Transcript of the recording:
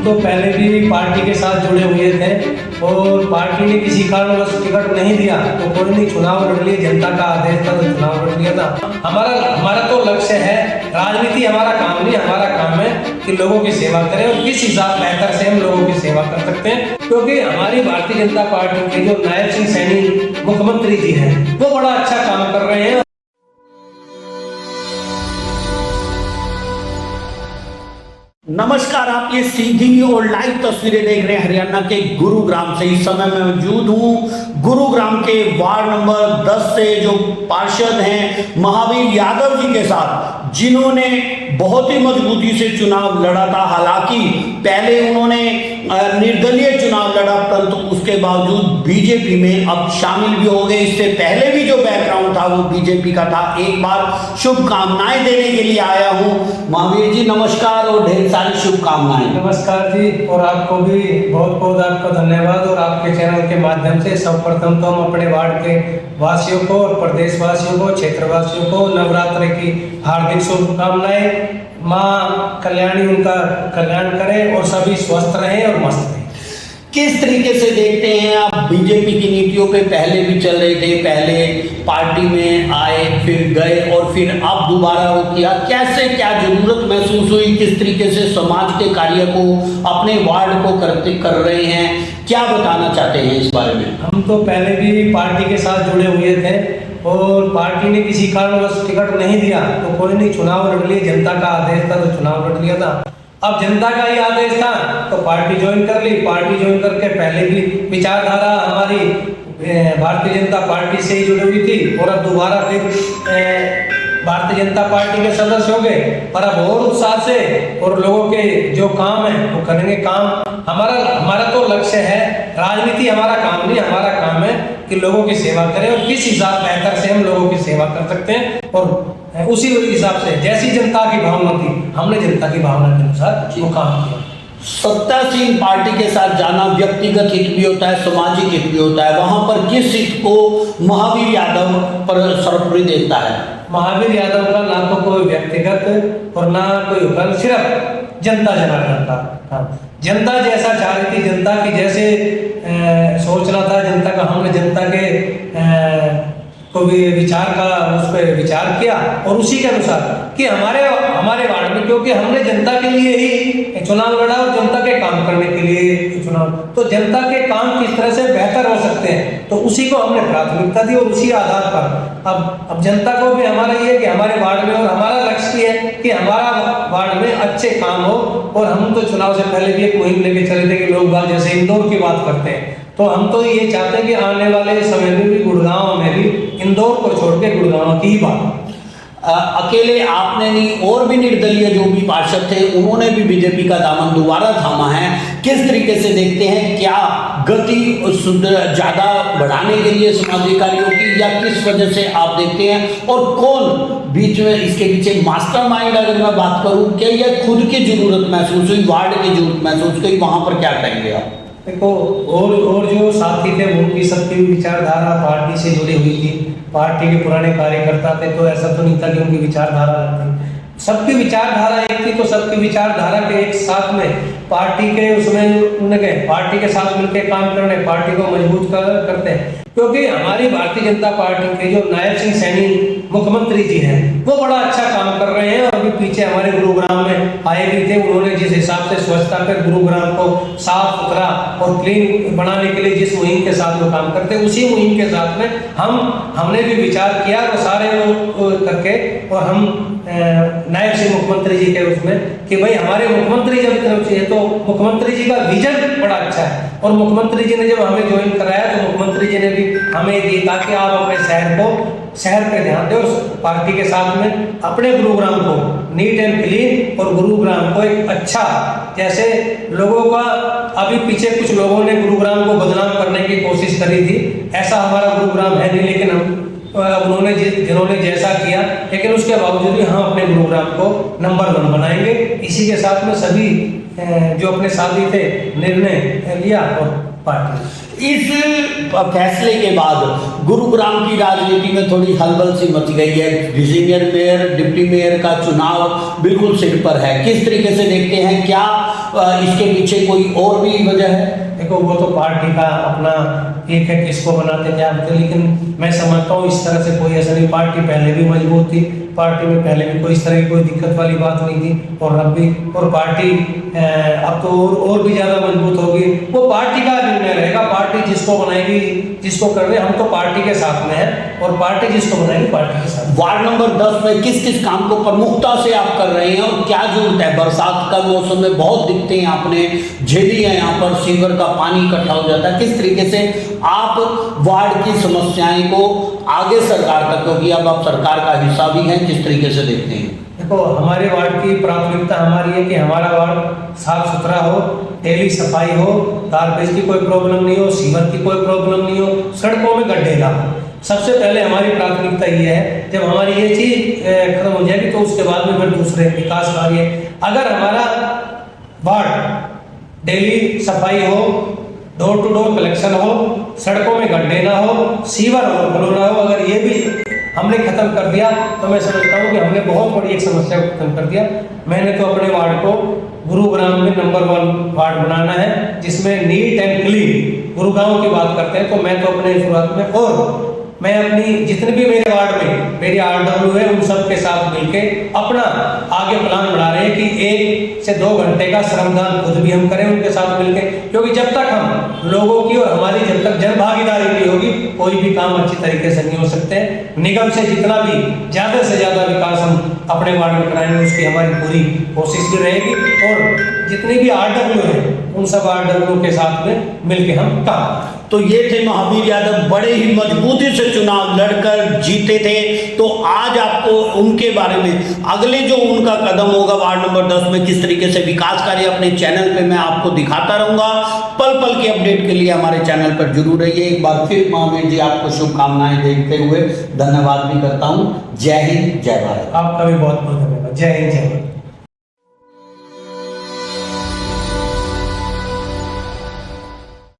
तो पहले भी पार्टी के साथ जुड़े हुए थे और पार्टी ने किसी कारणवश टिकट नहीं दिया तो कोई नहीं, चुनाव लड़ लिए, जनता का आदेश था तो चुनाव लड़ लिया था। हमारा तो लक्ष्य है, राजनीति हमारा काम नहीं, हमारा काम है कि लोगों की सेवा करें और किस हिसाब बेहतर से हम लोगों की सेवा कर सकते हैं, क्योंकि हमारी भारतीय जनता पार्टी के जो नायब सिंह सैनी मुख्यमंत्री जी हैं वो बड़ा अच्छा काम कर रहे हैं। नमस्कार, आप ये सीधी और लाइव तस्वीरें देख रहे हैं हरियाणा के गुरुग्राम से। इस समय मैं मौजूद हूं गुरुग्राम के वार्ड नंबर 10 से जो पार्षद हैं महावीर यादव जी के साथ, जिन्होंने बहुत ही मजबूती से चुनाव लड़ा था। हालांकि पहले उन्होंने निर्दलीय चुनाव लड़ा, परंतु उसके बावजूद बीजेपी में अब शामिल भी हो गए। इससे पहले भी जो बैकग्राउंड था वो बीजेपी का था। एक बार शुभकामनाएं देने के लिए आया हूं। महावीर जी नमस्कार और ढेर सारी शुभकामनाएं। नमस्कार जी, और आपको भी बहुत बहुत आपका धन्यवाद। और आपके चैनल के माध्यम से सर्वप्रथम तो हम अपने वार्ड के वासियों को और प्रदेशवासियों को, क्षेत्रवासियों को नवरात्र की हार्दिक शुभकामनाएं। माँ कल्याणी उनका कल्याण करे और सभी स्वस्थ रहें और मस्त रहें। किस तरीके से देखते हैं आप बीजेपी की नीतियों पे? पहले भी चल रहे थे, पहले पार्टी में आए, फिर गए और फिर अब दोबारा वो किया। कैसे क्या जरूरत महसूस हुई? किस तरीके से समाज के कार्य को अपने वार्ड को कर रहे हैं? क्या बताना चाहते हैं इस बारे में? हम तो पहले भी पार्टी के साथ जुड़े हुए थे और पार्टी ने किसी कारणवश टिकट नहीं दिया तो कोई नहीं, चुनाव लड़ लिए, जनता का आदेश था तो चुनाव लड़ लिया था। अब जनता का ही आदेश था तो पार्टी ज्वाइन कर ली। पार्टी ज्वाइन करके पहले भी विचारधारा हमारी भारतीय जनता पार्टी से ही जुड़ी हुई थी और अब दोबारा फिर भारतीय जनता पार्टी के सदस्य हो गए, पर अब और उत्साह से और लोगों के जो काम है वो करेंगे। काम हमारा तो लक्ष्य है, राजनीति हमारा काम नहीं, हमारा काम है कि लोगों की सेवा करें और किस हिसाब बेहतर से हम लोगों की सेवा कर सकते हैं। और उसी हिसाब से जैसी जनता की भावना थी, हमने जनता की भावना के अनुसार वो काम किया। सत्तासीन पार्टी के साथ जाना व्यक्तिगत हित भी होता है, सामाजिक हित भी होता है। वहां पर किस हित को महावीर यादव पर सर्वोपरि देखता है? महावीर यादव का ना तो कोई व्यक्तिगत और ना कोई उपल, सिर्फ जनता जनार्दन का। जनता जैसा चाह रही थी, जनता की जैसे सोचना था जनता का, हमने जनता के को भी विचार का उस पर विचार किया और उसी के अनुसार कि हमारे वार्ड में, क्योंकि हमने जनता के लिए ही चुनाव लड़ा और जनता के काम करने के लिए चुनाव, तो जनता के काम किस तरह से बेहतर हो सकते हैं तो उसी को हमने प्राथमिकता दी और उसी आधार पर अब जनता को भी हमारा ये है कि हमारे वार्ड में, और हमारा लक्ष्य ये है कि हमारा वार्ड में अच्छे काम हो। और हम तो चुनाव से पहले भी एक मुहिम लेके चले थे कि लोग बात जैसे इंदौर की बात करते हैं, तो हम तो ये चाहते हैं कि आने वाले समय में भी गुड़गांव में भी इंदौर को छोड़ के गुड़गांव की ही बात। अकेले आपने नहीं, और भी निर्दलीय जो भी पार्षद थे उन्होंने भी बीजेपी का दामन दोबारा थामा है। किस तरीके से देखते हैं? क्या गति ज्यादा बढ़ाने के लिए सामाजिक कार्यों की, या किस वजह से आप देखते हैं? और कौन बीच में इसके पीछे मास्टरमाइंड, अगर मैं बात करूं, क्या यह खुद की जरूरत महसूस हुई, वार्ड की जरूरत महसूस हुई, वहां पर क्या कहेंगे आप? देखो, और जो साथी थे उनकी सबकी विचारधारा पार्टी से जुड़ी हुई थी, पार्टी के पुराने कार्यकर्ता थे, तो ऐसा तो नहीं था कि उनकी विचारधारा अलग थी। सबकी विचारधारा एक थी, तो सबकी विचारधारा के एक साथ में पार्टी के उसमें उनके पार्टी के साथ मिलकर काम करने, पार्टी को मजबूत करते हैं। क्योंकि हमारी भारतीय जनता पार्टी के जो नायब सिंह सैनी मुख्यमंत्री जी हैं वो बड़ा अच्छा काम कर रहे हैं। और अभी पीछे हमारे गुरुग्राम में आए भी थे, उन्होंने जिस हिसाब से स्वच्छता कर गुरुग्राम को साफ सुथरा और क्लीन बनाने के लिए जिस मुहिम के साथ वो काम करते हैं, उसी मुहिम के साथ में हमने भी विचार किया और सारे वो करके, और हम नायब सिंह मुख्यमंत्री जी के उसमें कि भाई हमारे मुख्यमंत्री जब तरफ चाहिए, तो मुख्यमंत्री जी का विजन बड़ा अच्छा है। और मुख्यमंत्री जी ने जब हमें ज्वाइन कराया तो मुख्यमंत्री जी ने भी हमें ये कहा कि आप अपने शहर पे ध्यान दें, पार्टी के साथ में अपने गुरुग्राम को नीट एंड क्लीन और गुरुग्राम को एक अच्छा, जैसे लोगों का अभी पीछे कुछ लोगों ने गुरुग्राम को बदनाम करने की कोशिश करी थी, ऐसा हमारा गुरुग्राम है नहीं। लेकिन हम उन्होंने जिन्होंने जैसा किया, लेकिन उसके बावजूद भी हम अपने गुरुग्राम को नंबर 1 बनाएंगे। इसी के साथ में सभी जो अपने साथी थे निर्णय लिया और पार्टी इस फैसले के बाद गुरुग्राम की राजनीति में थोड़ी हलचल सी मच गई है। सीनियर मेयर, डिप्टी मेयर का चुनाव बिल्कुल सिर पर है। किस तरीके से देखते हैं, क्या इसके पीछे कोई और भी वजह है? देखो, वो तो पार्टी का अपना एक है, किसको बनाते क्या होते, लेकिन मैं समझता हूँ इस तरह से कोई ऐसा नहीं। पार्टी पहले भी मजबूत थी, पार्टी में पहले भी कोई इस तरह की कोई दिक्कत वाली बात नहीं थी, और अब भी, और पार्टी अब तो और भी ज़्यादा मजबूत होगी। वो पार्टी का निर्णय रहेगा, पार्टी जिसको बनाएगी, जिसको कर रहे, हम तो पार्टी के साथ में हैं, और पार्टी जिसको बनाएगी पार्टी के साथ। वार्ड नंबर 10 में किस किस काम को प्रमुखता से आप कर रहे हैं और क्या जरूरत है? बरसात का मौसम में बहुत दिक्कतें आपने झेली है, यहाँ पर सीवर का पानी इकट्ठा हो जाता है। किस तरीके से आप वार्ड की समस्याएं को आगे सरकार तक, क्योंकि अब आप सरकार का हिस्सा भी हैं, किस तरीके से देखते हैं? देखो, हमारे वार्ड की प्राथमिकता हमारी है कि हमारा वार्ड साफ सुथरा हो, डेली सफाई हो, गार्बेज की कोई प्रॉब्लम नहीं हो, सीवर की कोई प्रॉब्लम नहीं हो, सड़कों में गड्ढे ना हो। सबसे पहले हमारी प्राथमिकता ये है। जब हमारी ये चीज खत्म हो जाएगी तो उसके बाद में फिर दूसरे विकास कार्य। अगर हमारा वार्ड डेली सफाई हो, डोर टू डोर कलेक्शन हो, सड़कों में गड्ढे ना हो, सीवर ओवरफ्लो ना हो, अगर ये भी हमने खत्म कर दिया तो मैं समझता हूँ कि हमने बहुत बड़ी एक समस्या को खत्म कर दिया। मैंने तो अपने वार्ड को गुरुग्राम में नंबर 1 वार्ड बनाना है, जिसमें नीट एंड क्लीन गुरुग्राम की बात करते हैं। तो मैं तो अपने शुरुआत में, और मैं अपनी जितने भी मेरे वार्ड में मेरी RW है, उन सब के साथ मिलके अपना आगे प्लान बना रहे हैं कि 1 से 2 घंटे का श्रमदान खुद भी हम करें उनके साथ मिलके, क्योंकि जब तक हम लोगों की और हमारी जब तक जन भागीदारी नहीं होगी, कोई भी काम अच्छी तरीके से नहीं हो सकते हैं। निगम से जितना भी ज़्यादा से ज़्यादा विकास हम अपने वार्ड में कराएंगे, उसकी हमारी पूरी कोशिश भी रहेगी, और जितने भी RW हैं उन सब RW के साथ में मिलके हम काम। तो ये थे महावीर यादव, बड़े ही मजबूती से चुनाव लड़कर जीते थे। तो आज आपको उनके बारे में अगले जो उनका कदम होगा वार्ड नंबर 10 में, किस तरीके से विकास कार्य अपने चैनल पे मैं आपको दिखाता रहूंगा। पल पल के अपडेट के लिए हमारे चैनल पर जरूर रहिए। एक बार फिर महावीर जी आपको शुभकामनाएं देखते हुए धन्यवाद भी करता हूँ। जय हिंद, जय भारत। आपका भी बहुत बहुत धन्यवाद। जय हिंद, जय भारत।